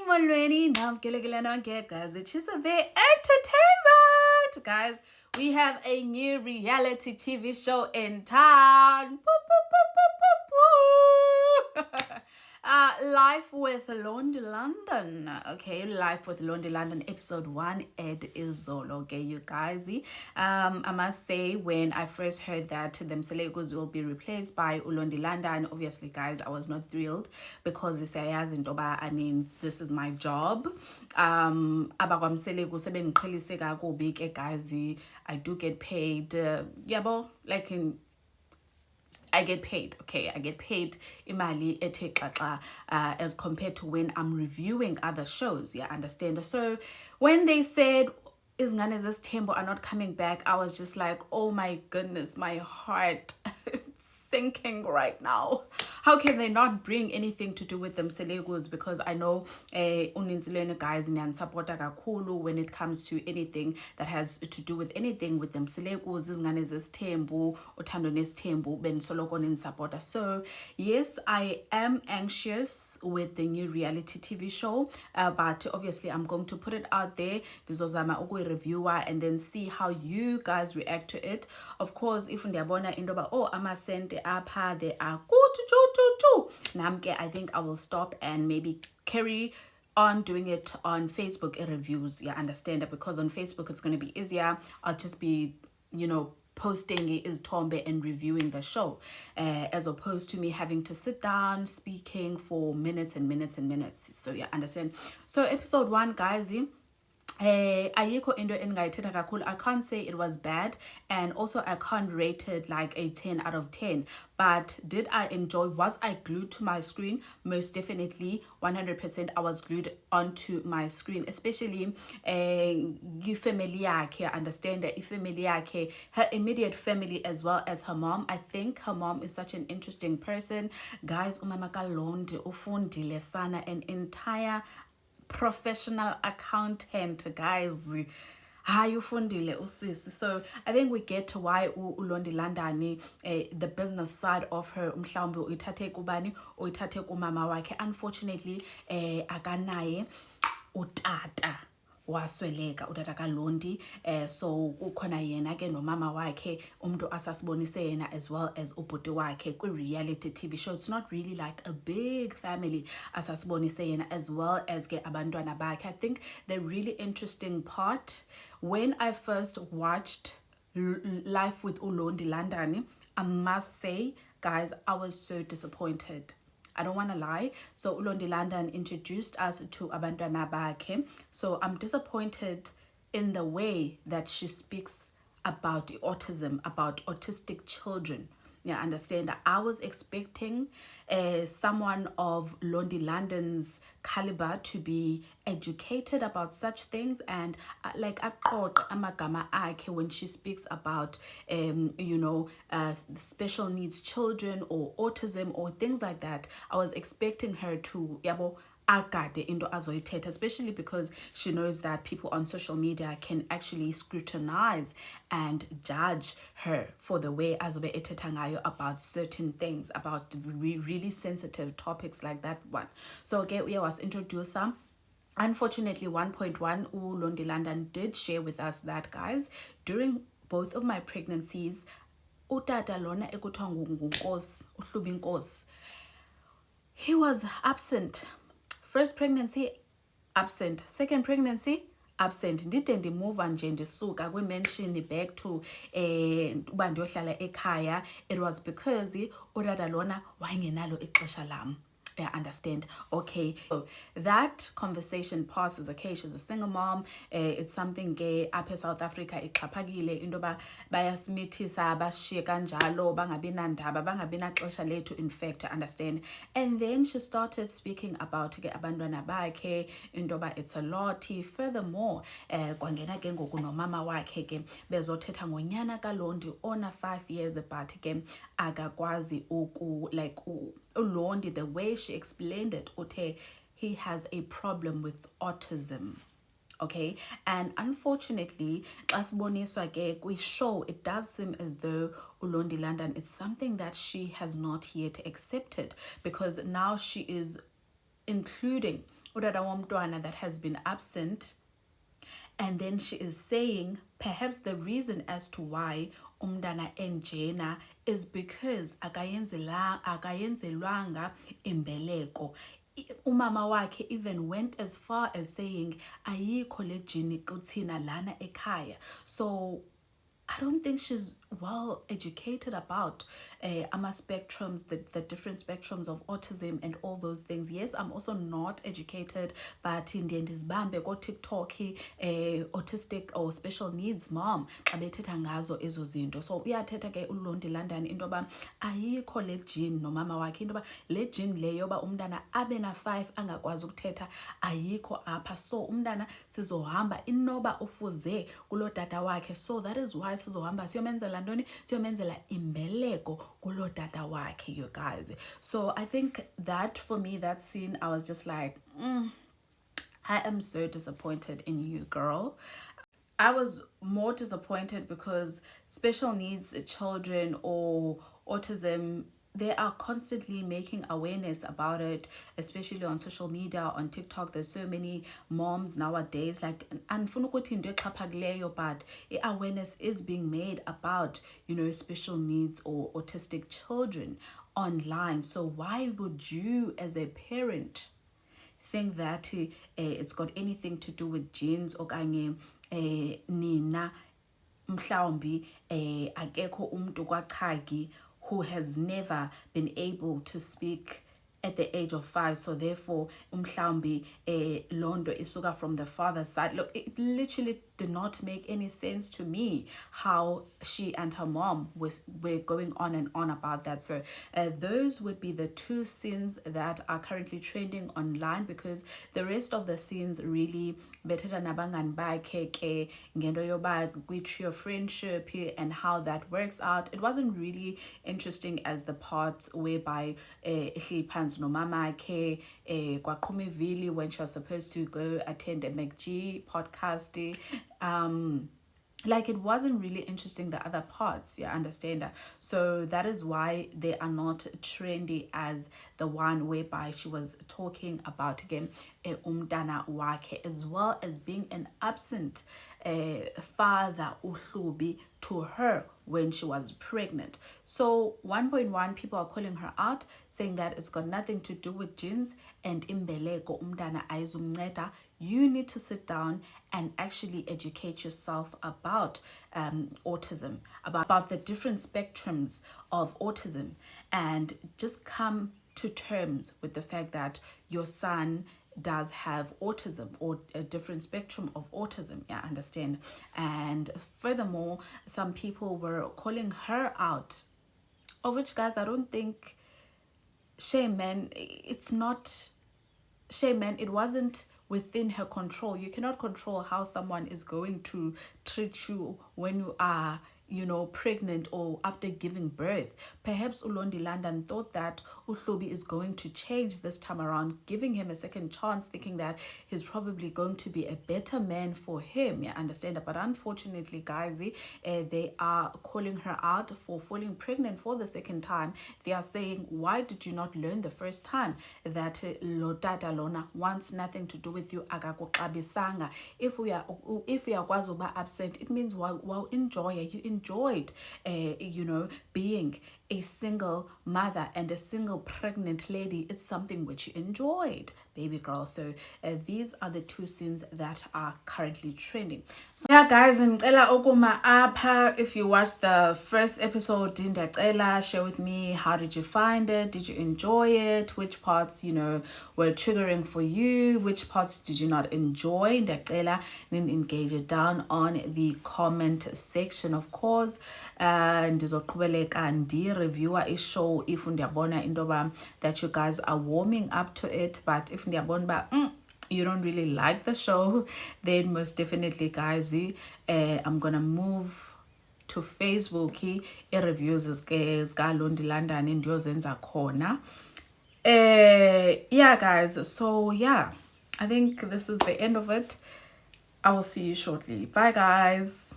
molweni namkelekile nonke guys, it is a bit entertainment guys. We have a new reality TV show in town. Life with Londi London. Okay, Life with Londi London, episode 1, Ed Izolo. Okay, you guys. I must say, when I first heard that the Mselekos will be replaced by Ulondi London, obviously, guys, I was not thrilled because this I mean, this is my job. Abakwamselekos sebengiqhelise kakubi ke guys. I do get paid. Yabo, like in I get paid, okay? I get paid imali ethe xaxa as compared to when I'm reviewing other shows, yeah, understand? So when they said Izingane Zesithembu are not coming back, I was just like, oh my goodness, my heart is sinking right now. How can they not bring anything to do with them Selekos? Because I know uninzi guys niyanisupporta kakhulu when it comes to anything that has to do with anything with them Selekos, Izingane Zesithembu, Uthando Nesithembu, benisoloko ninisupporta. So yes, I am anxious with the new reality TV show, but obviously I'm going to put it out there. Ndizozama ukuyireviewer and then see how you guys react to it. Of course, if ndiyabona into ba oh amasente apha they are good namke, I think I will stop and maybe carry on doing it on Facebook reviews, yeah, understand it, because on Facebook it's going to be easier. I'll just be, posting is Tombe and reviewing the show, as opposed to me having to sit down speaking for minutes and minutes and minutes. So yeah, understand. So episode 1, guys, ayikho into endingayithetha kakhulu. I can't say it was bad, and also I can't rate it like a 10 out of 10. But did I enjoy? Was I glued to my screen? Most definitely, 100%. I was glued onto my screen, especially family yakhe. Understand that family yakhe, her immediate family as well as her mom. I think her mom is such an interesting person, guys. Umama kaLondi ufundile sana, an entire professional accountant, guys. Hayi ufundile usisi. So I think we get to why uLondi London, the business side of her, mhlawumbe uyithathe kubani, uyithathe kumama wakhe. Unfortunately, akanaye utata wasweleka utata kaLondi, so ukhona yena ke nomama wakhe, umuntu asasibonise yena, as well as ubhuti wakhe kwi-reality TV show. It's not really like a big family asasibonise yena, as well as ke abantwana bakhe. I think the really interesting part, when I first watched Life with Ulondi London, I must say, guys, I was so disappointed. I don't want to lie. So Ulondi London introduced us to abantwana bakhe. So I'm disappointed in the way that she speaks about autism, about autistic children. Yeah, understand. I was expecting someone of Londi London's caliber to be educated about such things, and like aqoqe amagama akhe when she speaks about special needs children or autism or things like that. I was expecting her to agade into azoyithetha, especially because she knows that people on social media can actually scrutinize and judge her for the way azobe ethetha ngayo about certain things, about really sensitive topics like that one. So okay, we was introduced. Unfortunately, 1.1 uLondi London did share with us that, guys, during both of my pregnancies, utata lona ekuthiwa nguNkosi, uHlubi Nkosi, he was absent. First pregnancy, absent. Second pregnancy, absent. Ndide ndimuva nje ndisuka kwi-mention back to uba ndiyohlala ekhaya. It was because utata lona wayengenalo ixesha lam. Yeah, understand. Okay, so that conversation passes. Okay, she's a single mom. It's something gay up in South Africa. Ixhaphakile into ba bayasmithisa bashiye kanjalo bangabi nandaba bangabi naxesha lethu, in fact, understand. And then she started speaking about ke abantwana bakhe into ba it's a lot. Furthermore, kwangena ke ngoku nomama wakhe ke bezothetha ngonyana kaLondi ona 5 years, but ke akakwazi uku like uLondi, the way she explained it, Ute, he has a problem with autism. Okay, and unfortunately, as Boniswa ke we show, it does seem as though uLondi London, it's something that she has not yet accepted, because now she is including udada womntwana that has been absent. And then she is saying perhaps the reason as to why umntana enjena is because akayenzelwanga imbeleko. Umama wakhe even went as far as saying ayikho le jini kuthina lana ekhaya. So I don't think she's well educated about spectrums, the different spectrums of autism and all those things. Yes, I'm also not educated, but in the end is bambe go TikTok autistic or special needs mom abethetha ngazo ezo zinto. So uyathetha ke uLondilandana into ba ayikho le gene nomama wakhe, into ba le gene leyo ba umntana abe na 5 angakwazi ukuthetha ayikho apha. So umntana sizohamba inoba ufuze kulo tata wakhe. So that is why sizohamba siyomenzela ntoni, siyomenzela imbeleko kulo tata wakhe, you guys. So I think that for me, that scene, I was just like, I am so disappointed in you, girl. I was more disappointed because special needs children or autism, they are constantly making awareness about it, especially on social media, on TikTok. There's so many moms nowadays, like, but awareness is being made about, you know, special needs or autistic children online. So why would you as a parent think that it's got anything to do with genes okanye nina mhlawumbi akekho umuntu kwaChagi who has never been able to speak at the age of 5, so therefore mhlawumbi londo isuka from the father's side. Look, it literally did not make any sense to me how she and her mom were going on and on about that. So those would be the two scenes that are currently trending online, because the rest of the scenes really better than abangani bakhe ke ngento yoba kwi-trio friendship and how that works out. It wasn't really interesting as the parts whereby ehleli no mama ke kwaQhumivili when she was supposed to go attend a McG podcast. Like, it wasn't really interesting, the other parts, you understand that. So that is why they are not trendy as the one whereby she was talking about again umntana wakhe, as well as being an absent father uHlubi to her when she was pregnant. So 1.1 people are calling her out, saying that it's got nothing to do with genes and imbeleko umntana ayizumnceda. You need to sit down and actually educate yourself about autism, about the different spectrums of autism, and just come to terms with the fact that your son does have autism or a different spectrum of autism, yeah, understand. And furthermore, some people were calling her out, of which, guys, I don't think, shame, man, it's not shame, man, it wasn't within her control. You cannot control how someone is going to treat you when you are, you know, pregnant or after giving birth. Perhaps Ulondilandana thought that uHlubi is going to change this time around, giving him a second chance, thinking that he's probably going to be a better man for him. Yeah, understand that. But unfortunately, guys, they are calling her out for falling pregnant for the second time. They are saying, why did you not learn the first time that Lotata Lona wants nothing to do with you? Agakuxabisanga. If we are kwazuba absent, it means wow, enjoy it. You enjoyed you know, being a single mother and a single pregnant lady. It's something which you enjoyed, baby girl. So these are the two scenes that are currently trending. So yeah, guys, ngicela ukuma apha. If you watched the first episode, ndiyacela share with me, how did you find it? Did you enjoy it? Which parts, you know, were triggering for you? Which parts did you not enjoy? Ndiyacela engage it down on the comment section, of course. Ndizoqhubeleka reviewer a show if ndiyabona intoba that you guys are warming up to it. But if ndiyabona you don't really like the show, then most definitely, guys, I'm gonna move to Facebook. Reviews zika Londilandana ndiyozenza khona. Yeah, guys, so yeah, I think this is the end of it. I will see you shortly. Bye, guys.